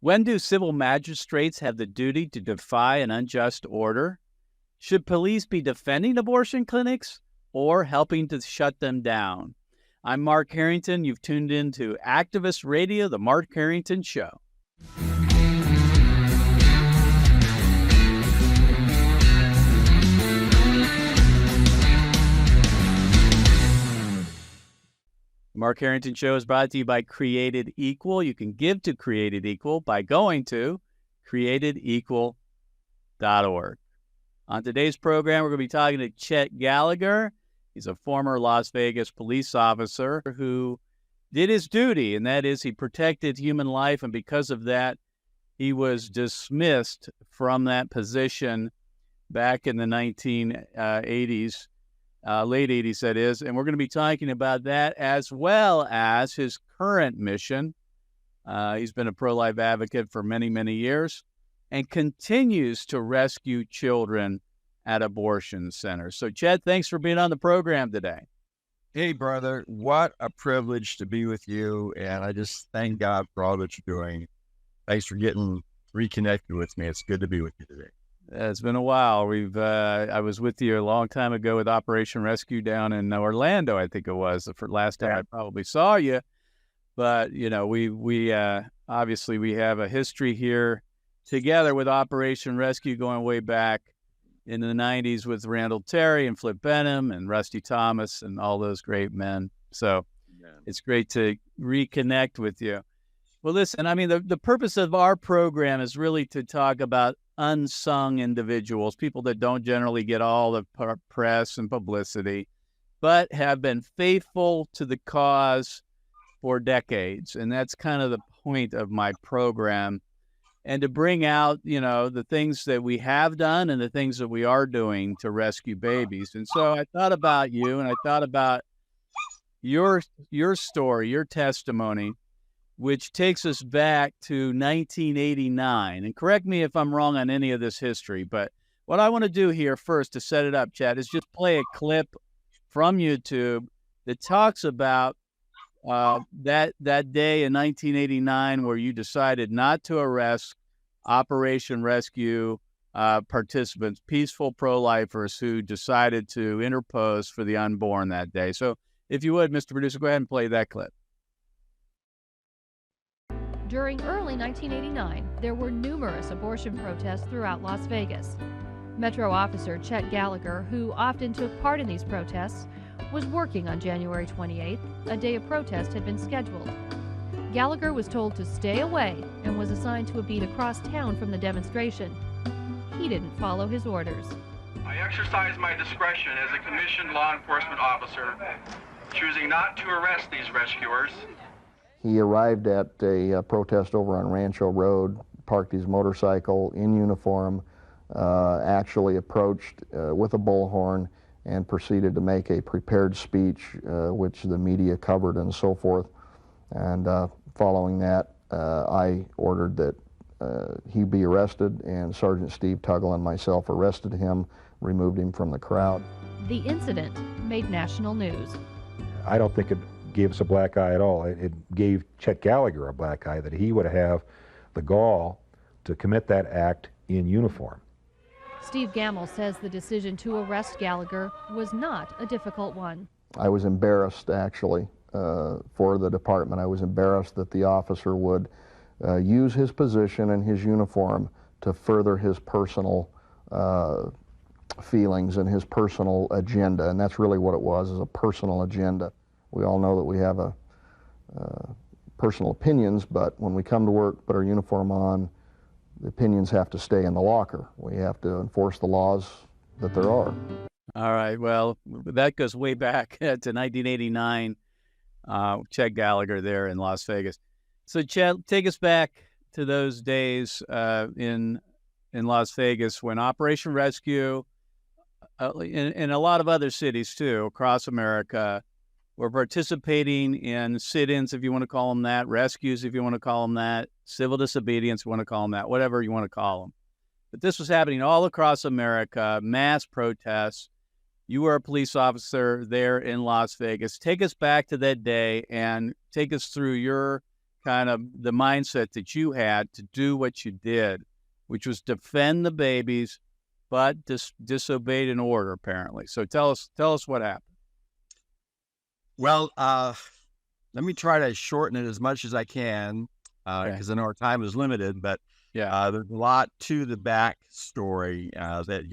When do civil magistrates have the duty to defy an unjust order? Should police be defending abortion clinics or helping to shut them down? I'm Mark Harrington. You've tuned in to Activist Radio, the Mark Harrington Show. Mark Harrington Show is brought to you by Created Equal. You can give to Created Equal by going to createdequal.org. On today's program, we're going to be talking to Chet Gallagher. He's a former Las Vegas police officer who did his duty, and that is he protected human life, and because of that, he was dismissed from that position back in the 1980s. Late 80s, that is, and we're going to be talking about that as well as his current mission. He's been a pro-life advocate for many, many years and continues to rescue children at abortion centers. So, Chet, thanks for being on the program today. Hey, brother, what a privilege to be with you, and I just thank God for all that you're doing. Thanks for getting reconnected with me. It's good to be with you today. It's been a while. I was with you a long time ago with Operation Rescue down in Orlando, I think it was, the last time I probably saw you. But, you know, we obviously we have a history here together with Operation Rescue going way back in the 90s with Randall Terry and Flip Benham and Rusty Thomas and all those great men. So It's great to reconnect with you. Well, listen, I mean, the purpose of our program is really to talk about unsung individuals, people that don't generally get all the press and publicity, but have been faithful to the cause for decades. And that's kind of the point of my program. And to bring out, you know, the things that we have done and the things that we are doing to rescue babies. And so I thought about you, and I thought about your story, your testimony, which takes us back to 1989. And correct me if I'm wrong on any of this history, but what I want to do here first to set it up, Chad, is just play a clip from YouTube that talks about that day in 1989 where you decided not to arrest Operation Rescue participants, peaceful pro-lifers who decided to interpose for the unborn that day. So if you would, Mr. Producer, go ahead and play that clip. During early 1989, there were numerous abortion protests throughout Las Vegas. Metro officer Chet Gallagher, who often took part in these protests, was working on January 28th, a day of protest had been scheduled. Gallagher was told to stay away and was assigned to a beat across town from the demonstration. He didn't follow his orders. I exercise my discretion as a commissioned law enforcement officer, choosing not to arrest these rescuers. He arrived at a protest over on Rancho Road, parked his motorcycle in uniform, actually approached with a bullhorn and proceeded to make a prepared speech, which the media covered and so forth. And following that, I ordered that he be arrested, and Sergeant Steve Tuggle and myself arrested him, removed him from the crowd. The incident made national news. I don't think it gave us a black eye at all. It gave Chet Gallagher a black eye that he would have the gall to commit that act in uniform. Steve Gamble says the decision to arrest Gallagher was not a difficult one. I was embarrassed, actually, for the department. I was embarrassed that the officer would use his position and his uniform to further his personal feelings and his personal agenda, and that's really what it was, is a personal agenda. We all know that we have personal opinions, but when we come to work, put our uniform on, the opinions have to stay in the locker. We have to enforce the laws that there are. All right. Well, that goes way back to 1989. Chet Gallagher there in Las Vegas. So, Chet, take us back to those days in Las Vegas when Operation Rescue, in a lot of other cities too, across America, were participating in sit-ins, if you want to call them that, rescues, if you want to call them that, civil disobedience, if you want to call them that, whatever you want to call them. But this was happening all across America, mass protests. You were a police officer there in Las Vegas. Take us back to that day and take us through your kind of the mindset that you had to do what you did, which was defend the babies, but disobeyed an order, apparently. So tell us what happened. Well, let me try to shorten it as much as I can, because I know our time is limited, but yeah, there's a lot to the backstory that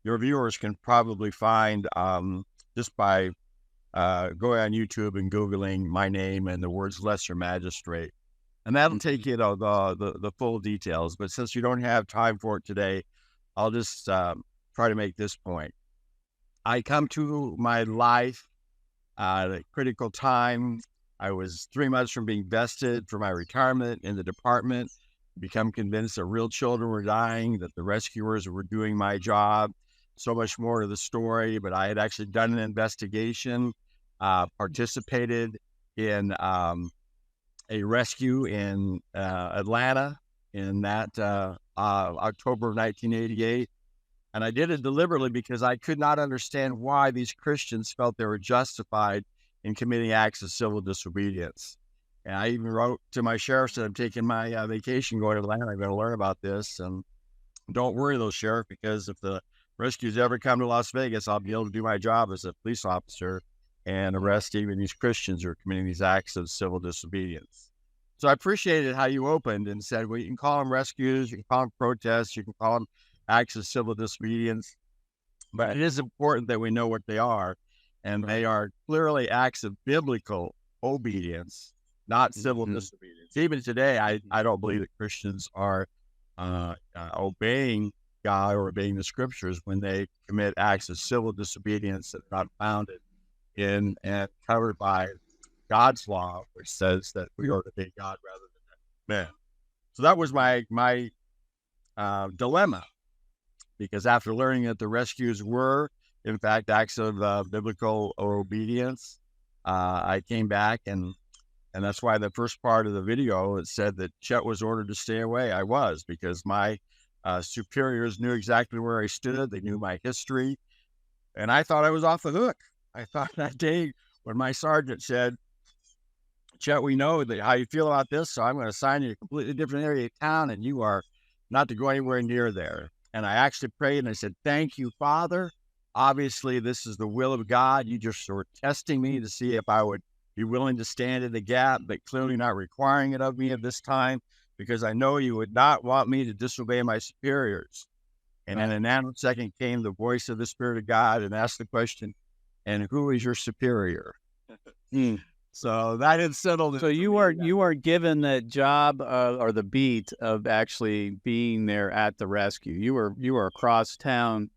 your viewers can probably find just by going on YouTube and Googling my name and the words lesser magistrate. And that'll take you to the full details. But since you don't have time for it today, I'll just try to make this point. I come to my life at a critical time. I was 3 months from being vested for my retirement in the department, become convinced that real children were dying, that the rescuers were doing my job. So much more to the story, but I had actually done an investigation, participated in a rescue in Atlanta in that October of 1988. And I did it deliberately because I could not understand why these Christians felt they were justified in committing acts of civil disobedience. And I even wrote to my sheriff, said, I'm taking my vacation going to Atlanta. I'm going to learn about this. And don't worry, though, Sheriff, because if the rescues ever come to Las Vegas, I'll be able to do my job as a police officer and arrest even these Christians who are committing these acts of civil disobedience. So I appreciated how you opened and said, well, you can call them rescues, you can call them protests, you can call them acts of civil disobedience, but it is important that we know what they are. And they are clearly acts of biblical obedience, not civil disobedience. Even today, I don't believe that Christians are obeying God or obeying the scriptures when they commit acts of civil disobedience that are not founded in and covered by God's law, which says that we are to obey God rather than man. So that was my dilemma, because after learning that the rescues were, in fact, acts of biblical obedience, I came back and that's why the first part of the video, it said that Chet was ordered to stay away. I was, because my superiors knew exactly where I stood. They knew my history, and I thought I was off the hook. I thought that day when my sergeant said, Chet, we know that how you feel about this, so I'm going to assign you to a completely different area of town, and you are not to go anywhere near there. And I actually prayed, and I said, thank you, Father. Obviously, this is the will of God. You just were testing me to see if I would be willing to stand in the gap, but clearly not requiring it of me at this time, because I know you would not want me to disobey my superiors. And in a nanosecond came the voice of the Spirit of God and asked the question, and who is your superior? So that had settled it. So you were given the job or the beat of actually being there at the rescue. You were across town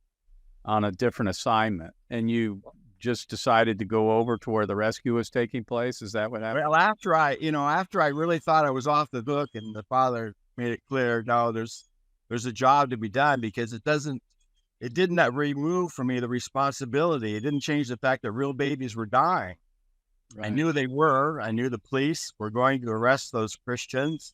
on a different assignment, and you just decided to go over to where the rescue was taking place. Is that what happened? Well, after I really thought I was off the hook, and the Father made it clear, no, there's a job to be done, because it did not remove from me the responsibility. It didn't change the fact that real babies were dying. Right. I knew they were. I knew the police were going to arrest those Christians.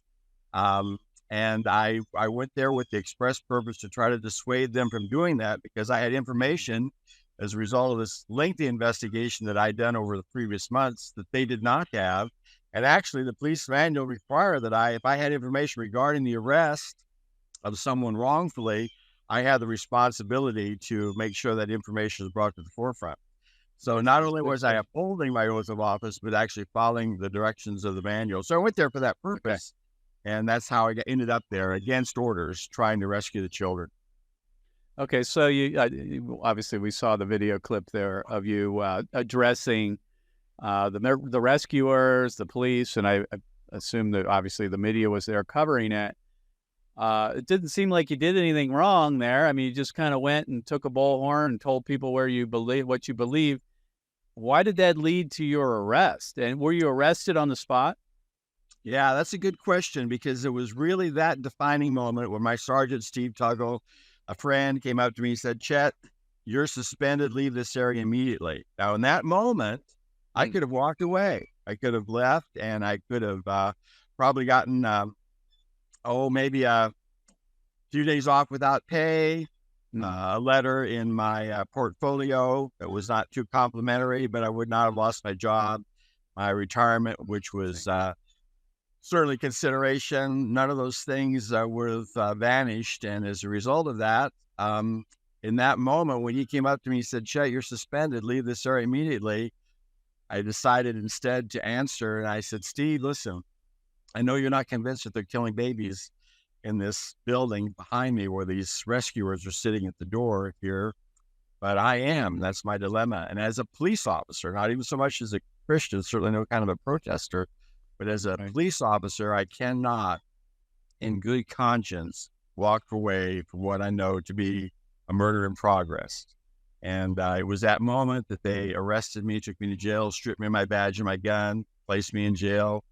And I went there with the express purpose to try to dissuade them from doing that, because I had information as a result of this lengthy investigation that I'd done over the previous months that they did not have. And actually, the police manual required that if I had information regarding the arrest of someone wrongfully, I had the responsibility to make sure that information was brought to the forefront. So not only was I upholding my oath of office, but actually following the directions of the manual. So I went there for that purpose. And that's how I ended up there against orders, trying to rescue the children. Okay, so you obviously we saw the video clip there of you addressing the rescuers, the police, and I assume that obviously the media was there covering it. It didn't seem like you did anything wrong there. I mean, you just kind of went and took a bullhorn and told people what you believe. Why did that lead to your arrest? And were you arrested on the spot? Yeah, that's a good question, because it was really that defining moment when my sergeant, Steve Tuggle, a friend, came up to me and said, Chet, you're suspended, leave this area immediately. Now, in that moment, I could have walked away. I could have left, and I could have probably gotten, maybe a few days off without pay, a letter in my portfolio that was not too complimentary, but I would not have lost my job, my retirement, which was certainly consideration. None of those things would have vanished. And as a result of that, in that moment when he came up to me and said, Chet, you're suspended, leave this area immediately, I decided instead to answer. And I said, Steve, listen, I know you're not convinced that they're killing babies in this building behind me where these rescuers are sitting at the door here, but I am. That's my dilemma. And as a police officer, not even so much as a Christian, certainly no kind of a protester, but as a police officer, I cannot, in good conscience, walk away from what I know to be a murder in progress. And it was that moment that they arrested me, took me to jail, stripped me of my badge and my gun, placed me in jail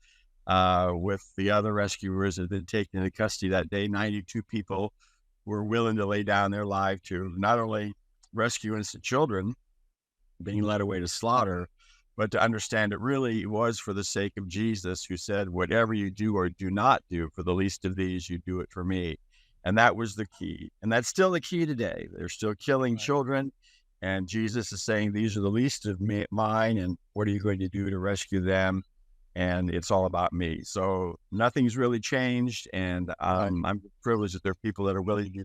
with the other rescuers that had been taken into custody that day. 92 people were willing to lay down their life to not only rescue innocent children being led away to slaughter, but to understand it really was for the sake of Jesus, who said, whatever you do or do not do for the least of these, you do it for me. And that was the key. And that's still the key today. They're still killing children. And Jesus is saying, these are the least of mine. And what are you going to do to rescue them? And it's all about me. So nothing's really changed. And I'm privileged that there are people that are willing to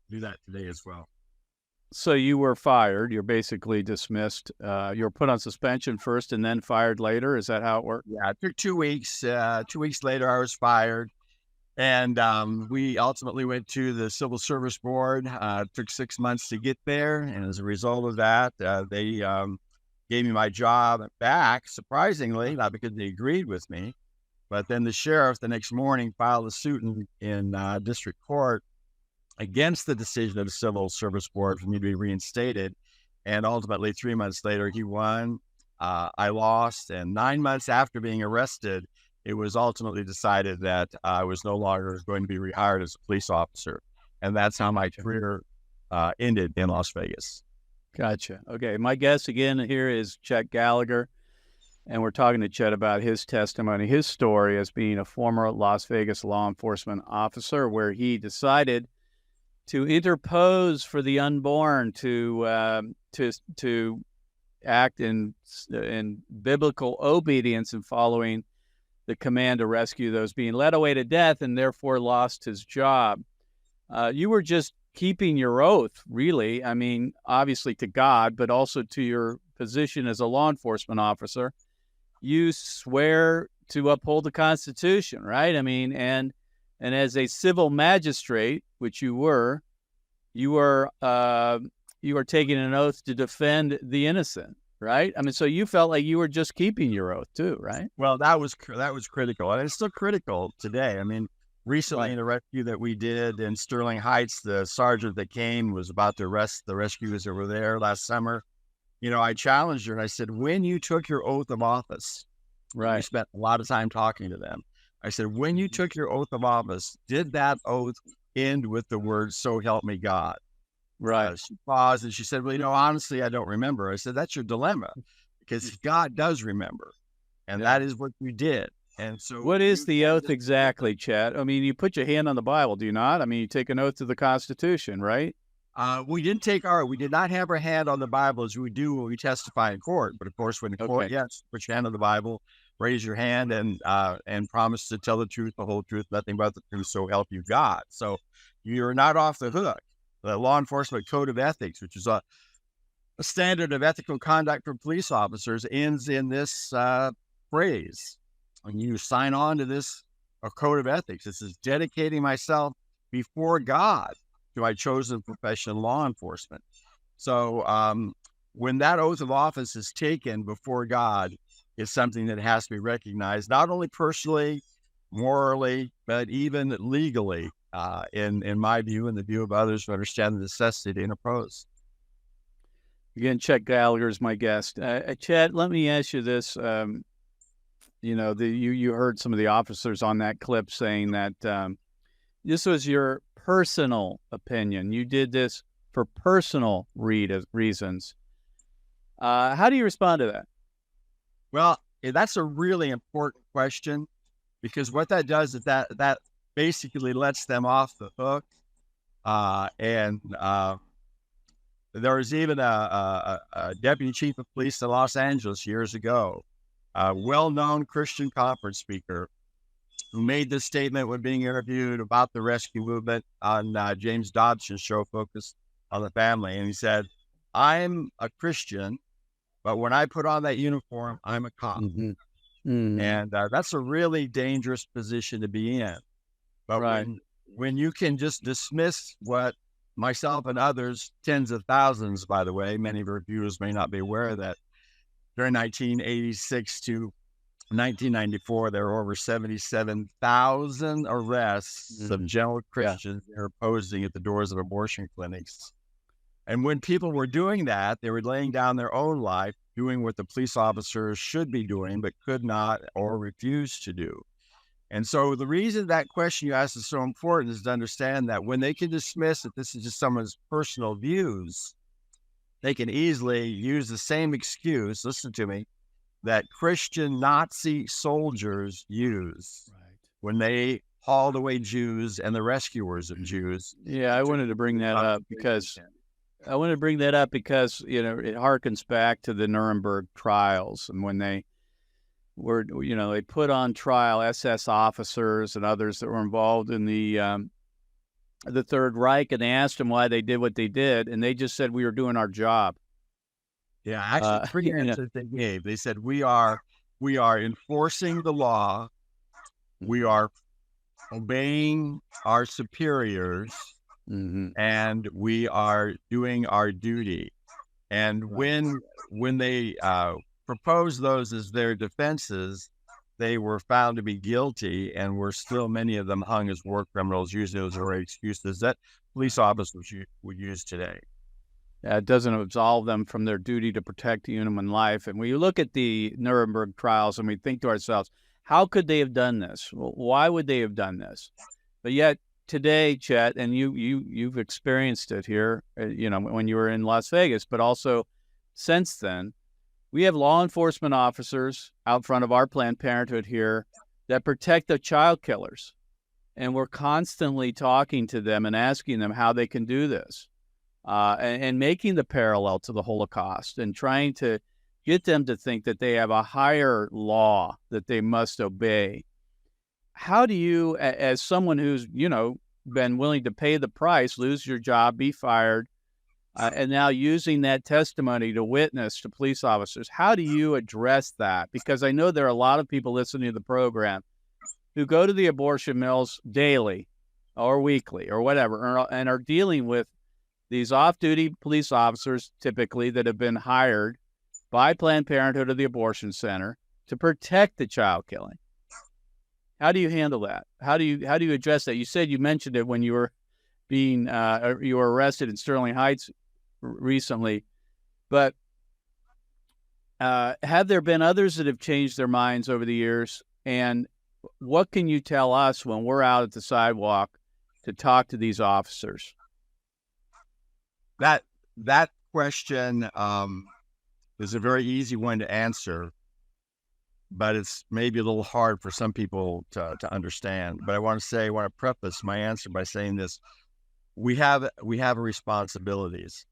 do that today as well. So you were fired. You're basically dismissed. You were put on suspension first and then fired later. Is that how it worked? Yeah, it took 2 weeks. 2 weeks later, I was fired. And we ultimately went to the Civil Service Board. It took 6 months to get there. And as a result of that, they gave me my job back, surprisingly, not because they agreed with me. But then the sheriff the next morning filed a suit in district court against the decision of the Civil Service Board for me to be reinstated. And ultimately, 3 months later, he won. I lost. And 9 months after being arrested, it was ultimately decided that I was no longer going to be rehired as a police officer. And that's how my career ended in Las Vegas. Gotcha. Okay. My guest again here is Chet Gallagher. And we're talking to Chet about his testimony, his story as being a former Las Vegas law enforcement officer, where he decided to interpose for the unborn, to act in biblical obedience and following the command to rescue those being led away to death, and therefore lost his job. You were just keeping your oath, really. I mean, obviously to God, but also to your position as a law enforcement officer. You swear to uphold the Constitution, right? I mean, and as a civil magistrate, which you were taking an oath to defend the innocent, right? I mean, so you felt like you were just keeping your oath too, right? Well, that was critical, and it's still critical today. I mean, recently in the rescue that we did in Sterling Heights, the sergeant that came was about to arrest the rescuers that were there last summer. You know, I challenged her and I said, when you took your oath of office, right? We spent a lot of time talking to them. I said, when you took your oath of office, did that oath end with the words, "So help me God"? Right. She paused and she said, well, you know, honestly, I don't remember. I said, that's your dilemma, because God does remember. And that is what you did. And so what is the oath exactly, Chet? I mean, you put your hand on the Bible, do you not? I mean, you take an oath to the Constitution, right? We did not have our hand on the Bible as we do when we testify in court. But of course, when the court, yes, put your hand on the Bible, raise your hand, and promise to tell the truth, the whole truth, nothing but the truth, so help you God. So you're not off the hook. The Law Enforcement Code of Ethics, which is a standard of ethical conduct for police officers, ends in this phrase. When you sign on to this code of ethics, it says, dedicating myself before God to my chosen profession, law enforcement. So when that oath of office is taken before God, it's something that has to be recognized, not only personally, morally, but even legally, in my view and the view of others who understand the necessity to interpose. Again, Chet Gallagher is my guest. Chet, let me ask you this. You know, you heard some of the officers on that clip saying that this was your personal opinion. You did this for personal reasons. How do you respond to that? Well, that's a really important question, because what that does is that basically lets them off the hook. There was even a deputy chief of police in Los Angeles years ago, a well-known Christian conference speaker, who made this statement when being interviewed about the rescue movement on James Dobson's show, Focus on the Family. And he said, I'm a Christian, but when I put on that uniform, I'm a cop. Mm-hmm. Mm-hmm. And that's a really dangerous position to be in. But right. when you can just dismiss what myself and others, tens of thousands, by the way, many of our viewers may not be aware of that, during 1986 to 1994, there were over 77,000 arrests of general Christians interposing at the doors of abortion clinics. And when people were doing that, they were laying down their own life, doing what the police officers should be doing, but could not or refused to do. And so the reason that question you asked is so important is to understand that when they can dismiss that this is just someone's personal views, they can easily use the same excuse, listen to me, that Christian Nazi soldiers use when they hauled away Jews and the rescuers of Jews. Yeah, I wanted to bring that up because you know, it harkens back to the Nuremberg trials, and when they were, you know, they put on trial SS officers and others that were involved in the Third Reich, and they asked them why they did what they did, and they just said, we were doing our job. Yeah, actually, three answers they gave. They said, we are enforcing the law, we are obeying our superiors, and we are doing our duty. And when they proposed those as their defenses, they were found to be guilty, and were still many of them hung as war criminals, using those are excuses that police officers would use today. It doesn't absolve them from their duty to protect human life. And when you look at the Nuremberg trials and we think to ourselves, how could they have done this? Well, why would they have done this? But yet today, Chet, and you've experienced it here, you know, when you were in Las Vegas, but also since then, we have law enforcement officers out front of our Planned Parenthood here that protect the child killers. And we're constantly talking to them and asking them how they can do this. And making the parallel to the Holocaust and trying to get them to think that they have a higher law that they must obey. How do you, as someone who's, you know, been willing to pay the price, lose your job, be fired, and now using that testimony to witness to police officers, how do you address that? Because I know there are a lot of people listening to the program who go to the abortion mills daily or weekly or whatever, and are dealing with these off-duty police officers, typically, that have been hired by Planned Parenthood or the abortion center to protect the child killing. How do you handle that? How do you address that? You said you mentioned it when you were being you were arrested in Sterling Heights recently, but have there been others that have changed their minds over the years? And what can you tell us when we're out at the sidewalk to talk to these officers? That question is a very easy one to answer, but it's maybe a little hard for some people to understand. But I want to preface my answer by saying this: we have responsibilities.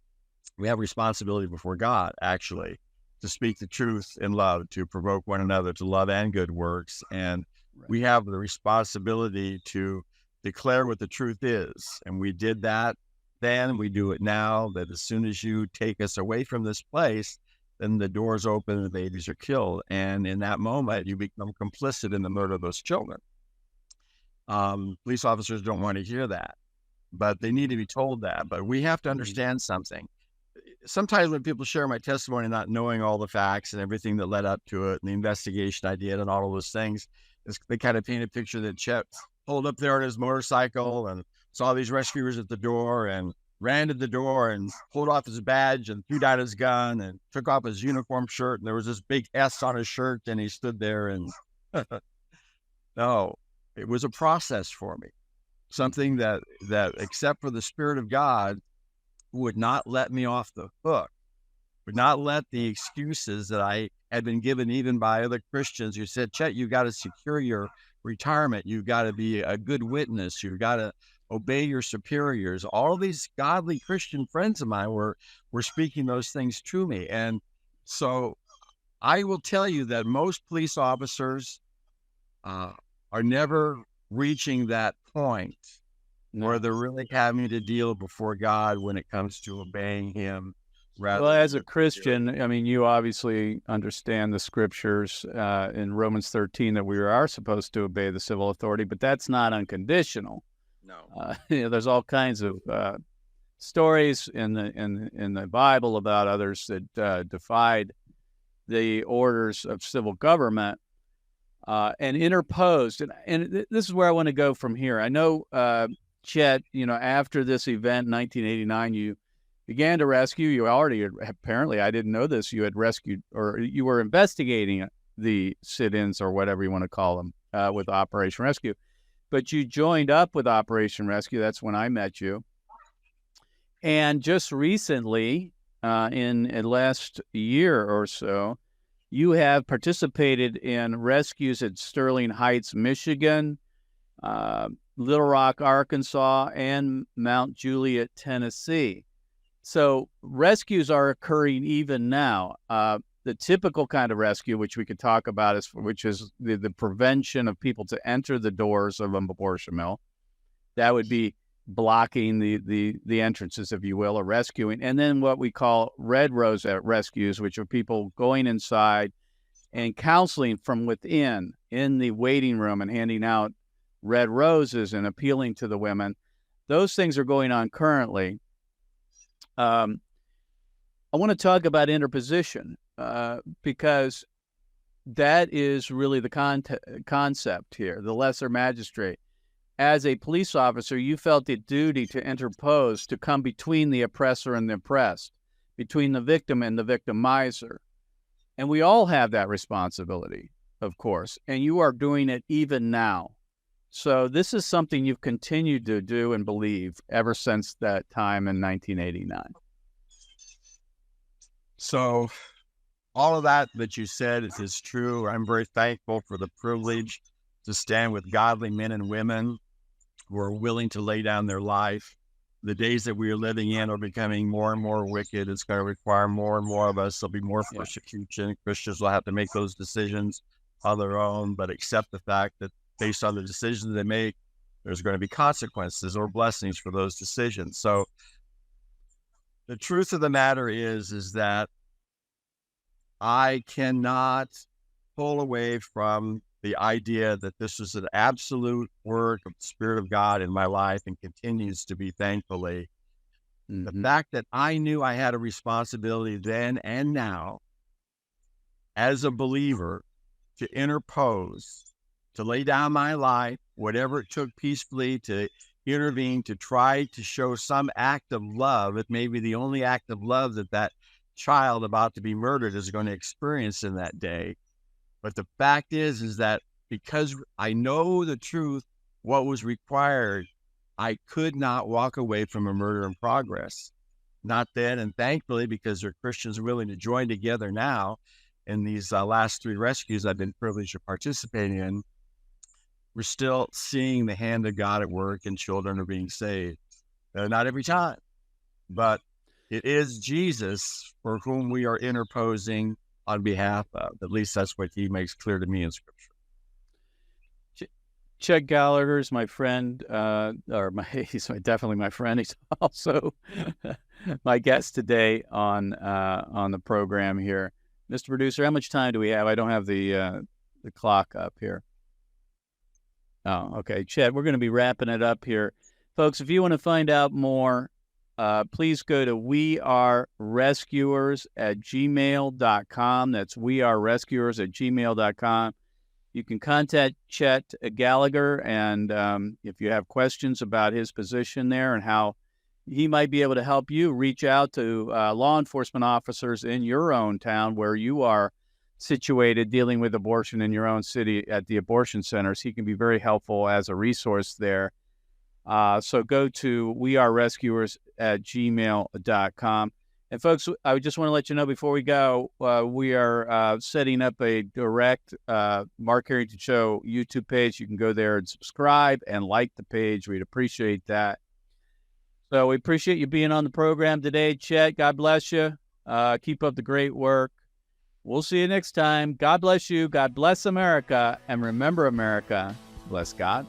We have responsibility before God, actually, to speak the truth in love, to provoke one another to love and good works, and we have the responsibility to declare what the truth is, and we did that. Then we do it now, that as soon as you take us away from this place, then the doors open and the babies are killed. And in that moment, you become complicit in the murder of those children. Police officers don't want to hear that, but they need to be told that. But we have to understand something. Sometimes when people share my testimony, not knowing all the facts and everything that led up to it and the investigation I did and all of those things, they kind of paint a picture that Chet pulled up there on his motorcycle and saw these rescuers at the door and ran to the door and pulled off his badge and threw down his gun and took off his uniform shirt. And there was this big S on his shirt, and he stood there and no, it was a process for me. Something that except for the Spirit of God would not let me off the hook, would not let the excuses that I had been given even by other Christians who said, Chet, you got to secure your retirement. You've got to be a good witness. You've got to obey your superiors. All these godly Christian friends of mine were speaking those things to me. And so I will tell you that most police officers are never reaching that point where they're really having to deal before God when it comes to obeying Him. Well, as a Christian, I mean, you obviously understand the scriptures in Romans 13 that we are supposed to obey the civil authority, but that's not unconditional. No. There's all kinds of stories in the Bible about others that defied the orders of civil government and interposed. And this is where I want to go from here. I know, Chet, after this event in 1989, you began to rescue. You already, apparently, I didn't know this, you had rescued, or you were investigating the sit-ins or whatever you want to call them with Operation Rescue. But you joined up with Operation Rescue. That's when I met you. And just recently, in the last year or so, you have participated in rescues at Sterling Heights, Michigan, Little Rock, Arkansas, and Mount Juliet, Tennessee. So rescues are occurring even now. The typical kind of rescue, which we could talk about, which is the prevention of people to enter the doors of an abortion mill. That would be blocking the entrances, if you will, or rescuing. And then what we call red rose rescues, which are people going inside and counseling from within in the waiting room and handing out red roses and appealing to the women. Those things are going on currently. I want to talk about interposition because that is really the concept here, the lesser magistrate. As a police officer, you felt the duty to interpose, to come between the oppressor and the oppressed, between the victim and the victimizer. And we all have that responsibility, of course, and you are doing it even now. So this is something you've continued to do and believe ever since that time in 1989. So all of that you said is true. I'm very thankful for the privilege to stand with godly men and women who are willing to lay down their life. The days that we are living in are becoming more and more wicked. It's going to require more and more of us. There'll be more persecution. Christians will have to make those decisions on their own, but accept the fact that based on the decisions they make, there's going to be consequences or blessings for those decisions. So the truth of the matter is that I cannot pull away from the idea that this was an absolute work of the Spirit of God in my life and continues to be, thankfully. Mm-hmm. The fact that I knew I had a responsibility then and now as a believer to interpose, to lay down my life, whatever it took peacefully, to intervene, to try to show some act of love. It may be the only act of love that child about to be murdered is going to experience in that day. But the fact is that because I know the truth, what was required, I could not walk away from a murder in progress. Not then, and thankfully, because there are Christians willing to join together now in these last 3 rescues I've been privileged to participate in, we're still seeing the hand of God at work and children are being saved. Not every time, but it is Jesus for whom we are interposing on behalf of. At least that's what he makes clear to me in Scripture. Chet Gallagher is my friend, he's definitely my friend. He's also my guest today on the program here. Mr. Producer, how much time do we have? I don't have the clock up here. Oh, okay. Chet, we're going to be wrapping it up here. Folks, if you want to find out more, please go to wearerescuers@gmail.com. That's wearerescuers@gmail.com. You can contact Chet Gallagher, and if you have questions about his position there and how he might be able to help you, reach out to law enforcement officers in your own town where you are situated dealing with abortion in your own city at the abortion centers. He can be very helpful as a resource there. So go to wearerescuers@gmail.com. And folks, I just want to let you know before we go, we are setting up a direct Mark Harrington Show YouTube page. You can go there and subscribe and like the page. We'd appreciate that. So we appreciate you being on the program today, Chet. God bless you. Keep up the great work. We'll see you next time. God bless you. God bless America. And remember, America, Bless God.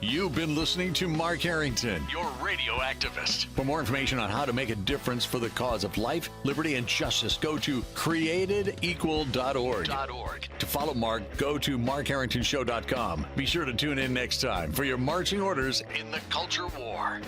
You've been listening to Mark Harrington, your radio activist. For more information on how to make a difference for the cause of life, liberty, and justice, go to createdequal.org. To follow Mark, go to markharringtonshow.com. Be sure to tune in next time for your marching orders in the culture war.